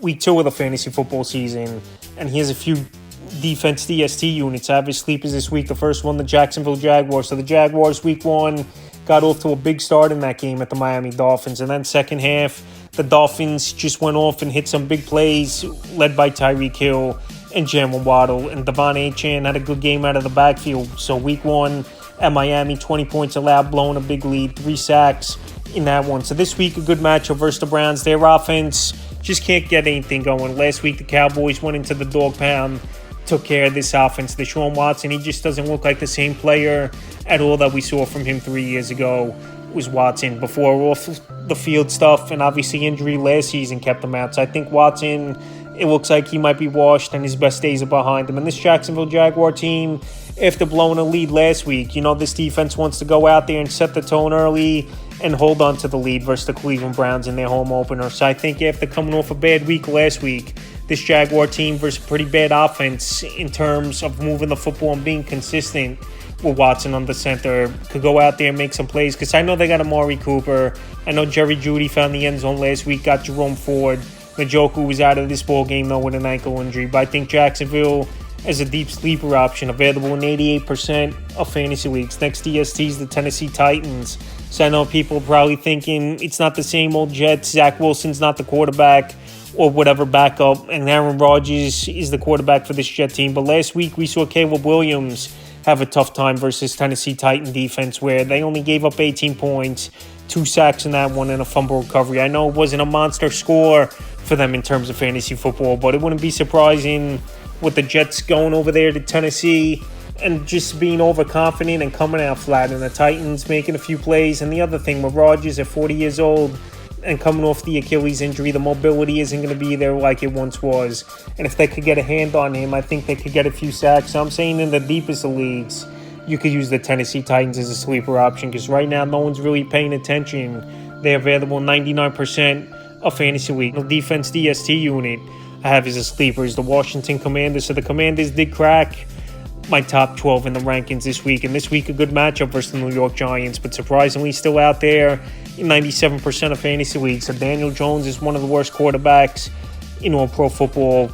week 2 of the fantasy football season, and he has a few defense DST units. I have his sleepers this week. The first one, the Jacksonville Jaguars. So the Jaguars, week 1, got off to a big start in that game at the Miami Dolphins. And then second half, the Dolphins just went off and hit some big plays, led by Tyreek Hill and Jalen Waddle. And Devon Achane had a good game out of the backfield. So week 1 at Miami, 20 points allowed, blowing a big lead, 3 sacks in that one. So this week, a good matchup versus the Browns. Their offense just can't get anything going. Last week, the Cowboys went into the dog pound, took care of this offense. Deshaun Watson, he just doesn't look like the same player at all that we saw from him 3 years ago. Was Watson before off the field stuff, and obviously injury last season kept him out. So I think Watson, it looks like he might be washed and his best days are behind him. And this Jacksonville Jaguar team, after blowing a lead last week, this defense wants to go out there and set the tone early and hold on to the lead versus the Cleveland Browns in their home opener. So I think after coming off a bad week last week, this Jaguar team versus a pretty bad offense in terms of moving the football and being consistent with Watson on the center, could go out there and make some plays. Because I know they got Amari Cooper. I know Jerry Jeudy found the end zone last week, got Jerome Ford. Njoku was out of this ball game, though, with an ankle injury. But I think Jacksonville as a deep sleeper option, available in 88% of fantasy leagues. Next DST is the Tennessee Titans. So I know people are probably thinking it's not the same old Jets. Zach Wilson's not the quarterback or whatever backup, and Aaron Rodgers is the quarterback for this Jet team. But last week we saw Caleb Williams have a tough time versus Tennessee Titan defense, where they only gave up 18 points, 2 sacks in that one, and a fumble recovery. I know it wasn't a monster score for them in terms of fantasy football, but it wouldn't be surprising with the Jets going over there to Tennessee and just being overconfident and coming out flat, and the Titans making a few plays. And the other thing with Rodgers at 40 years old and coming off the Achilles injury, the mobility isn't going to be there like it once was. And if they could get a hand on him, I think they could get a few sacks. So I'm saying in the deepest of leagues, you could use the Tennessee Titans as a sleeper option, because right now no one's really paying attention. They're available in 99% of fantasy league. The defense DST unit I have as a sleeper is the Washington Commanders. So the Commanders did crack my top 12 in the rankings this week. And this week, a good matchup versus the New York Giants, but surprisingly still out there in 97% of fantasy leagues. So Daniel Jones is one of the worst quarterbacks in all pro football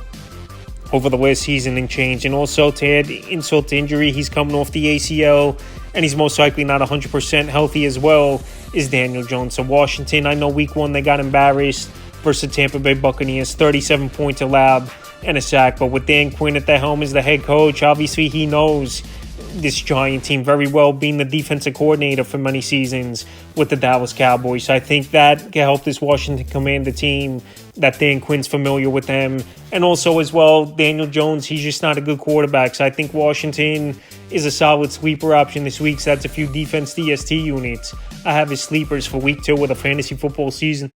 over the last season and change. And also, to add insult to injury, he's coming off the ACL, and he's most likely not 100% healthy as well, is Daniel Jones. So Washington, I know week 1 they got embarrassed versus Tampa Bay Buccaneers, 37 points allowed and a sack. But with Dan Quinn at the helm as the head coach, obviously he knows this Giant team very well, being the defensive coordinator for many seasons with the Dallas Cowboys. So I think that can help this Washington Commander team, that Dan Quinn's familiar with them. And also as well, Daniel Jones, he's just not a good quarterback. So I think Washington is a solid sleeper option this week. So that's a few defense DST units I have as sleepers for week 2 of the fantasy football season.